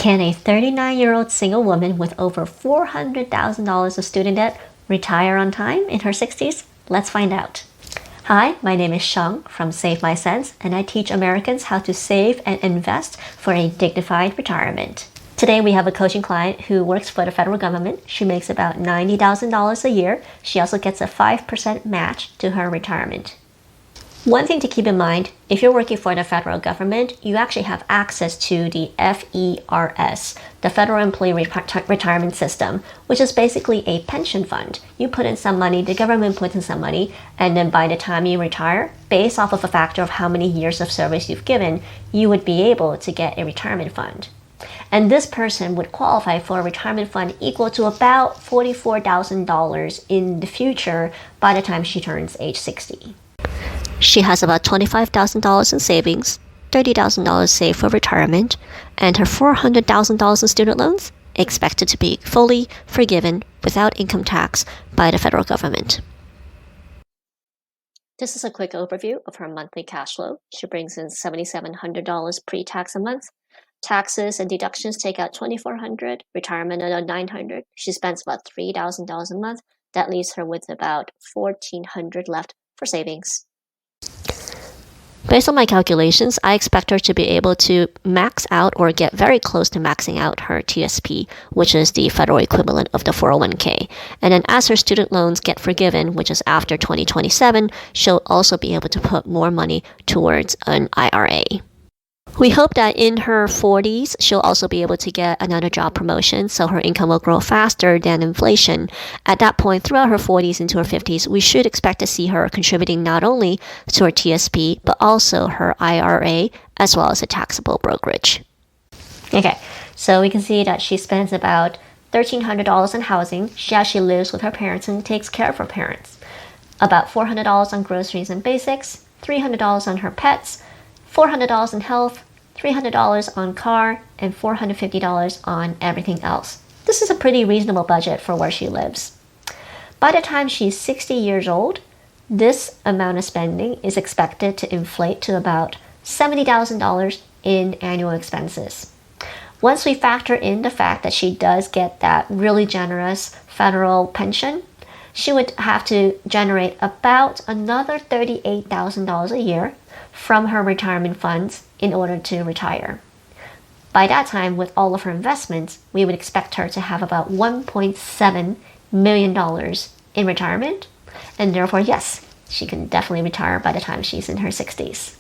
Can a 39-year-old single woman with over $400,000 of student debt retire on time in her 60s? Let's find out. Hi, my name is Sheng from Save My Cents, and I teach Americans how to save and invest for a dignified retirement. Today we have a coaching client who works for the federal government. She makes about $90,000 a year. She also gets a 5% match to her retirement. One thing to keep in mind, if you're working for the federal government, you actually have access to the FERS, the Federal Employee Retirement System, which is basically a pension fund. You put in some money, the government puts in some money, and then by the time you retire, based off of a factor of how many years of service you've given, you would be able to get a retirement fund. And this person would qualify for a retirement fund equal to about $44,000 in the future by the time she turns age 60. She has about $25,000 in savings, $30,000 saved for retirement, and her $400,000 in student loans expected to be fully forgiven without income tax by the federal government. This is a quick overview of her monthly cash flow. She brings in $7,700 pre-tax a month. Taxes and deductions take out $2,400, retirement at $900. She spends about $3,000 a month. That leaves her with about $1,400 left for savings. Based on my calculations, I expect her to be able to max out or get very close to maxing out her TSP, which is the federal equivalent of the 401k. And then as her student loans get forgiven, which is after 2027, she'll also be able to put more money towards an IRA. We hope that in her 40s, she'll also be able to get another job promotion, so her income will grow faster than inflation. At that point, throughout her 40s into her 50s, we should expect to see her contributing not only to her TSP, but also her IRA, as well as a taxable brokerage. Okay, so we can see that she spends about $1,300 on housing. She actually lives with her parents and takes care of her parents. About $400 on groceries and basics, $300 on her pets, $400 in health, $300 on car, and $450 on everything else. This is a pretty reasonable budget for where she lives. By the time she's 60 years old, this amount of spending is expected to inflate to about $70,000 in annual expenses. Once we factor in the fact that she does get that really generous federal pension, she would have to generate about another $38,000 a year from her retirement funds in order to retire. By that time, with all of her investments, we would expect her to have about $1.7 million in retirement, and therefore, yes, she can definitely retire by the time she's in her 60s.